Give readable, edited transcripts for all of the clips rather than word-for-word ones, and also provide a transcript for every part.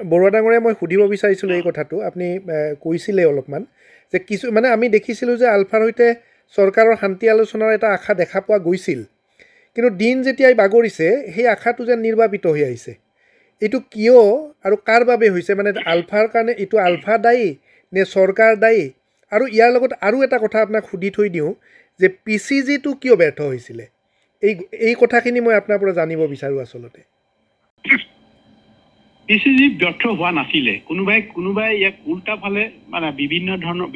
বৰুৱা ডাঙৰীয়া মই সুধিব বিচাৰিছিলোঁ এই কথাটো আপুনি কৈছিলে অলপমান যে কিছু মানে আমি দেখিছিলোঁ যে আলফাৰ সৈতে চৰকাৰৰ শান্তি আলোচনাৰ এটা আশা দেখা পোৱা গৈছিল কিন্তু দিন যেতিয়াই বাগৰিছে সেই আশাটো যেন নিৰ্বাপিত হৈ আহিছে এইটো কিয় আৰু কাৰ বাবে হৈছে মানে আলফাৰ কাৰণে এইটো আলফা দায়ী নে চৰকাৰ দায়ী আৰু ইয়াৰ লগত আৰু এটা কথা আপোনাক সুধি থৈ দিওঁ যে PCGটো কিয় ব্যৰ্থ হৈছিলে এই কথাখিনি মই আপোনাৰ পৰা জানিব বিচাৰোঁ আচলতে PCG ব্যৰ্থ হোৱা নাছিলে কোনোবাই ইয়াক উল্টা ফালে মানে বিভিন্ন ধৰণৰ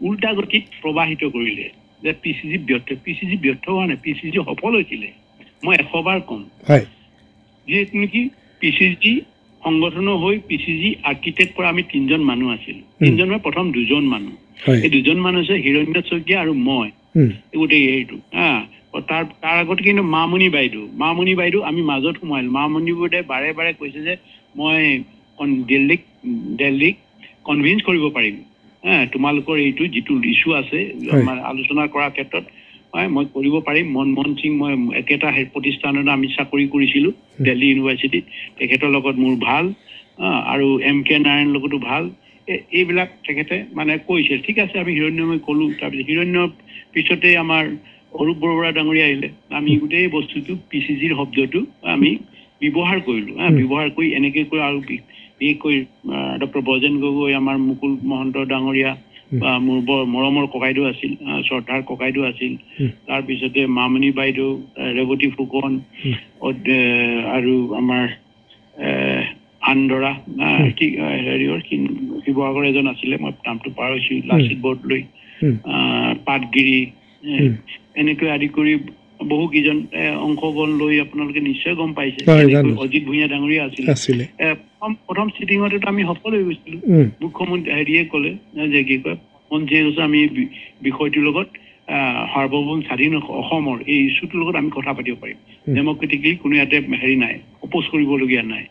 উল্টা গতিত প্ৰবাহিত কৰিলে যে PCG ব্যৰ্থ হোৱা নাই PCG সফল হৈছিলে মই 100 বাৰ কম হয় যিহেতু নেকি PCG সংগঠন হৈ PCG আৰ্কিটেক্ট কৰা আমি 3জন মানুহ আছিল 3জনৰ প্ৰথম 2জন মানুহ এই 2জন মানুহ আছে হিৰণ্য শইকীয়া আৰু মই গোটেই এইটো তাৰ আগত কিন্তু মামনি বাইদেউ আমি মাজত সোমাইলো মামনি বাইদেউ বাৰে কৈছে যে মই দিল্লীক কনভিন্স কৰিব পাৰিম তোমালোকৰ এইটো যিটো ইছ্যু আছে আলোচনা কৰাৰ ক্ষেত্ৰত মই কৰিব পাৰিম মনমোহন সিং মই একেটা প্ৰতিষ্ঠানত আমি চাকৰি কৰিছিলোঁ দিল্লী ইউনিভাৰ্চিটিত তেখেতৰ লগত মোৰ ভাল আৰু MK নাৰায়ণৰ লগতো ভাল এইবিলাক তেখেতে মানে কৈছে ঠিক আছে আমি হিৰণ্যময় ক'লো তাৰপিছত হিৰণ্য পিছতে আমাৰ অৰূপ বৰুৱা ডাঙৰীয়া আহিলে আমি গোটেই বস্তুটো PCGৰ শব্দটো আমি ব্যৱহাৰ কৰিলোঁ ব্যৱহাৰ কৰি এনেকৈ কৰি আৰু বিশেষকৈ ডক্টৰ বজেন গগৈ আমাৰ মুকুল মহন্ত ডাঙৰীয়া বা মোৰ বৰ মৰমৰ ককাইদেউ আছিল শ্ৰদ্ধাৰ ককাইদেউ আছিল তাৰপিছতে মামনি বাইদেউ ৰেৱতী ফুকন আৰু আমাৰ আন্দৰা হেৰিয়ৰ শিৱসাগৰ এজন আছিলে মই নামটো পাহৰিছোঁ লাচিত বৰদলৈ পাটগিৰি এনেকৈ আদি কৰি বহু কেইজন অংশগ্ৰহণ লৈ আপোনালোকে নিশ্চয় গম পাইছে অজিত ভূঞা ডাঙৰীয়া আছিলে প্ৰথম চিটিঙতে আমি সফল হৈ গৈছিলোঁ মুখ্যমন্ত্ৰী হেৰিয়ে ক'লে যে কি কয় মন্ত্ৰীয়ে কৈছে আমি বিষয়টোৰ লগত সাৰ্বভৌম স্বাধীন অসমৰ এই ইছ্যুটোৰ লগত আমি কথা পাতিব পাৰিম ডেমক্ৰেটিকলি কোনো ইয়াতে হেৰি নাই অপ'জ কৰিবলগীয়া নাই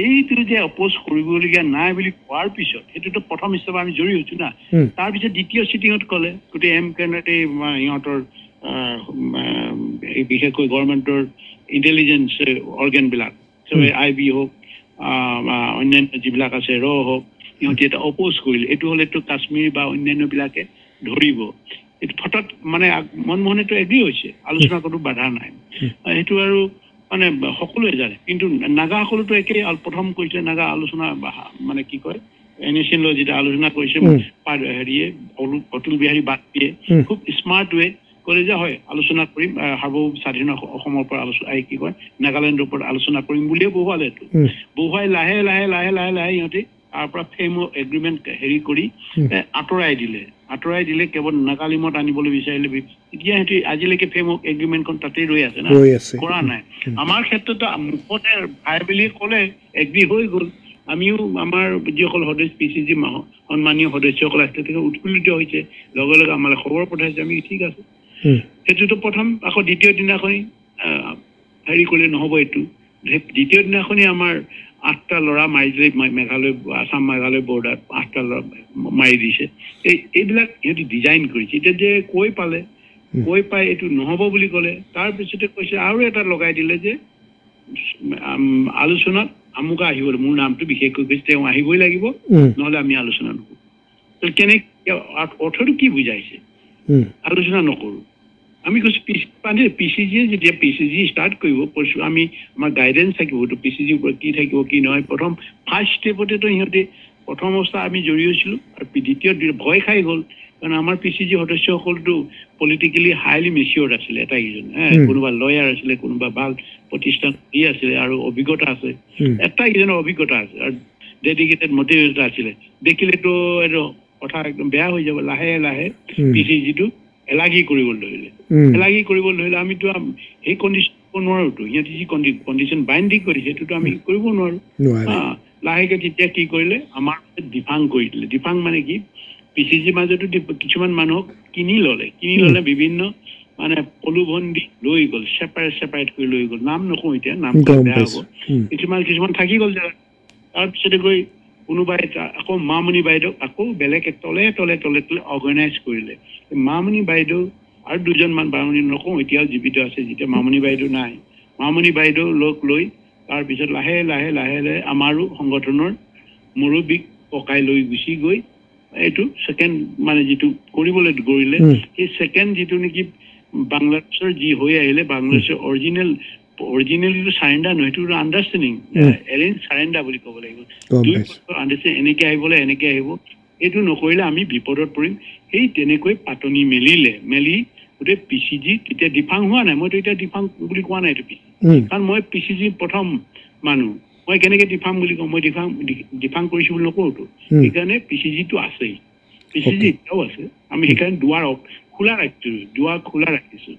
এইটো যে অপ'জ কৰিবলগীয়া নাই বুলি কোৱাৰ পিছত সেইটোতো প্ৰথম স্তৰত আমি জড়িত হৈছোঁ না তাৰপিছত দ্বিতীয় চিটিঙত ক'লে গোটেই কেনেকৈ সিহঁতৰ বিশেষকৈ গভৰ্ণমেণ্টৰ ইণ্টেলিজেঞ্চ অৰ্গেনবিলাক IB হওক অন্যান্য যিবিলাক আছে হওক সিহঁতি এটা অপ'জ কৰিলে এইটো হ'লেতো কাশ্মীৰ বা অন্যান্যবিলাকে ধৰিব এইটো হঠাৎ মানে মনমোহনেতো এগ্ৰী হৈছে আলোচনা কোনো বাধা নাই সেইটো আৰু মানে সকলোৱে জানে কিন্তু নাগাসকলেতো একেই প্ৰথম কৈছে নাগা আলোচনা মানে কি কয় NACN লৈ যেতিয়া আলোচনা কৰিছে হেৰিয়ে অতুল বিহাৰী বাজপেয়ীয়ে খুব স্মাৰ্ট ৱে ক'লে যে হয় আলোচনা কৰিম সাৰ্বভৌম স্বাধীন অসমৰ পৰা আলোচনা কি কয় নাগালেণ্ডৰ ওপৰত আলোচনা কৰিম বুলিয়ে বহুৱাই লাহে সিহঁতে তাৰ পৰা ফ্ৰেমৱৰ্ক এগ্ৰিমেণ্ট হেৰি কৰি আঁতৰাই দিলে কেৱল নাগালিমত আনিবলৈ বিচাৰিলে এতিয়া সিহঁতে আজিলৈকে ফ্ৰেমৱৰ্ক এগ্ৰিমেণ্টখন তাতেই ৰৈ আছে না কৰা নাই আমাৰ ক্ষেত্ৰতো মুখতে ভাই বুলি ক'লে এগ্ৰি হৈ গ'ল আমিও আমাৰ যিসকল সদস্য PCG সন্মানীয় সদস্যসকল আছে তেওঁলোকে উৎফুল্লিত হৈছে লগে লগে আমালৈ খবৰ পঠাইছে আমি ঠিক আছে সেইটোতো প্ৰথম আকৌ দ্বিতীয় দিনাখনি হেৰি কৰিলে নহ'ব এইটো দ্বিতীয় দিনাখনি আমাৰ 8টা ল'ৰা মাৰি দিলে মেঘালয় আসাম মেঘালয় বৰ্ডাৰ 8টা ল'ৰা মাৰি দিছে এইবিলাক সিহঁতি ডিজাইন কৰিছে এতিয়া যে কৈ পাই এইটো নহ'ব বুলি ক'লে তাৰপিছতে কৈছে আৰু এটা লগাই দিলে যে আলোচনাত আমুকা আহিব মোৰ নামটো বিশেষকৈ কৈছে তেওঁ আহিবই লাগিব নহ'লে আমি আলোচনা নকৰোঁ কেনেকৈ অৰ্থটো কি বুজাইছে আলোচনা নকৰোঁ আমি কৈছোঁ PCG যেতিয়া PCG ষ্টাৰ্ট কৰিব আমি আমাৰ গাইডেঞ্চ থাকিব PCG ওপৰত কি থাকিব কি নহয় প্ৰথম ফাৰ্ষ্ট ষ্টেপতেতো সিহঁতে প্ৰথম অৱস্থা আমি জড়িত হৈছিলোঁ আৰু দ্বিতীয় ভয় খাই গ'ল কাৰণ আমাৰ PCG সদস্যসকলতো পলিটিকেলি হাইলি মেচিয়ৰ্ড আছিলে এটাইকেইজন কোনোবা লয়াৰ আছিলে কোনোবা ভাল প্ৰতিষ্ঠান আছিলে আৰু অভিজ্ঞতা আছে এটাইকেইজনৰ অভিজ্ঞতা আছে আৰু ডেডিকেটেড মটিভেটেড আছিলে দেখিলেতো এইটো কথা একদম বেয়া হৈ যাব লাহে PCGটো এলাগি কৰিবলৈ ধৰিলে আমিতো সেই কণ্ডিশ্যন নোৱাৰোতো সিহঁতে যি কণ্ডিশ্যন বাইণ্ডিং কৰিছে সেইটোতো আমি কৰিব নোৱাৰোঁ লাহেকৈ তেতিয়া কি কৰিলে আমাৰ ডিফাং কৰি দিলে ডিফাং মানে কি PCG মাজতো কিছুমান মানুহক কিনি ল'লে বিভিন্ন মানে প্ৰলোভন দি লৈ গ'ল ছেপাৰেট কৰি লৈ গ'ল নাম নকওঁ এতিয়া নাম বেয়া হ'ব কিছুমান থাকি গ'ল তাৰপিছতে গৈ কোনোবাই আকৌ মামনি বাইদেউ আকৌ বেলেগ তলে অৰ্গেনাইজ কৰিলে মামনি বাইদেউ আৰু 2জনমান মামনি নকওঁ এতিয়াও জীৱিত আছে যেতিয়া মামনি বাইদেউ নাই মামনি বাইদেউ লগ লৈ তাৰপিছত লাহে লাহে লাহে লাহে আমাৰো সংগঠনৰ মুৰব্বীক পকাই লৈ গুচি গৈ এইটো ছেকেণ্ড মানে যিটো কৰিবলৈ কৰিলে সেই ছেকেণ্ড যিটো নেকি বাংলাদেশৰ যি হৈ আহিলে বাংলাদেশৰ অৰিজিনেলিটো চাৰেণ্ডাৰ নহয়, এইটো আণ্ডাৰষ্টেণ্ডিং এৰেঞ্জ চাৰেণ্ডাৰ বুলি ক'ব লাগিব। 2 বছৰ আণ্ডাৰষ্টেণ্ডিং এনেকে আহিবলৈ এনেকে আহিব, এইটো নকৰিলে আমি বিপদত পৰিম। সেই তেনেকৈ পাতনি মেলি গোটেই PCG তেতিয়া ডিফাং হোৱা নাই, মইতো এতিয়া ডিফাং বুলি কোৱা নাই এইটো কাৰণ মই PCG প্ৰথম মানুহ, মই কেনেকে ডিফাং বুলি কওঁ, মই ডিফাং কৰিছো বুলি নকওঁতো। সেইকাৰণে PCGটো আছেই, PCG এতিয়াও আছে। আমি সেইকাৰণে দুৱাৰ খোলা ৰাখিছো।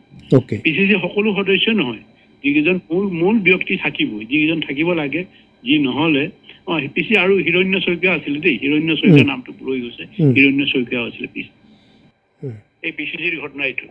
PCG সকলো সদস্য নহয়, যিকেইজন মূল ব্যক্তি থাকিবই, যিকেইজন থাকিব লাগে, যি নহলে পিচি আৰু হিৰণ্য শইকীয়া আছিলে দেই, হিৰণ্য শইকীয়া নামটো ৰৈ গৈছে, হিৰণ্য শইকীয়া আছিলে পিচি। এই PCGৰ ঘটনা এইটো।